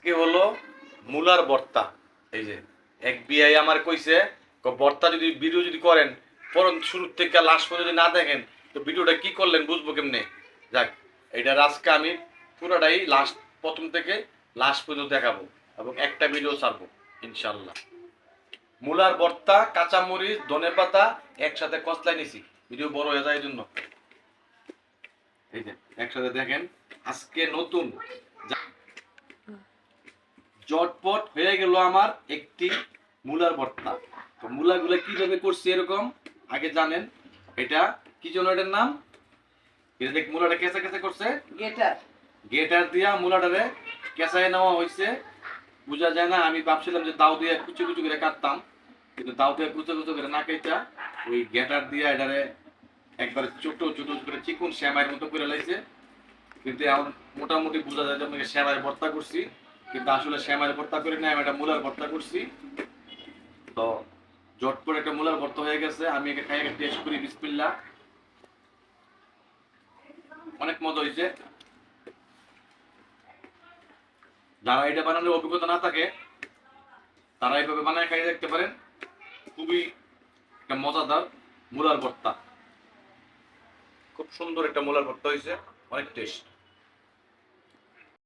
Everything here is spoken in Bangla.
কি হলো মূলার ভর্তা। এই যে এক বিআই আমার কইছে ভর্তা যদি ভিডিও যদি করেন পরন শুরু থেকে লাস্ট পর্যন্ত যদি না দেখেন তো ভিডিওটা কি করলেন বুঝবো কেমনে। যাক এইটার আজকে আমি পুরোটাই লাস্ট প্রথম থেকে লাস্ট পর্যন্ত দেখাবো এবং একটা ভিডিও ছাড়বো ইনশাল্লাহ। মূলার ভর্তা, কাঁচামরিচ, ধনেপাতা একসাথে কষলাই নিছি, ভিডিও বড় হয়ে যায় এই জন্য। এই যে একসাথে দেখেন আজকে নতুন জটপট হয়ে গেল আমার একটি মূলার ভর্তা। তো মূলাগুলো কিভাবে করছি এরকম আগে জানেন। এটা কি জন্য এটার নাম, এটা দেখ মূলাটা কেঁচা কেঁচা করছে, গেটার গেটার দিয়া মূলাটারে কেঁচায় নেওয়া হয়েছে। বোঝা যায় না, আমি ভাবছিলাম যে দাও দিয়ে কুচু কুচু করে কাটতাম, কিন্তু দাও দিয়ে কুচু কুচু করে না কেটে ওই গেটার দিয়া এটারে একবার ছোট ছোট করে চিকুন শ্যামাইয়ের মতো করে লাইছে। কিন্তু এখন মোটামুটি বোঝা যায় যে আমি শ্যামাইয়ের ভর্তা করছি, কিন্তু আসলে শ্যামাইয়ের ভর্তা করি না, আমি একটা মূলার ভর্তা করছি। তো জট করে একটা মূলার ভর্তা হয়ে গেছে, আমি একে খাই টেস্ট করি। বিসমিল্লাহ, অনেক মজা হয়েছে। যারা এটা বানানোর অভিজ্ঞতা না থাকে তারা এইভাবে বানায় খাই দেখতে পারেন, খুবই একটা মজাদার মূলার ভর্তা। খুব সুন্দর একটা মূলার ভর্তা হয়েছে, অনেক টেস্ট।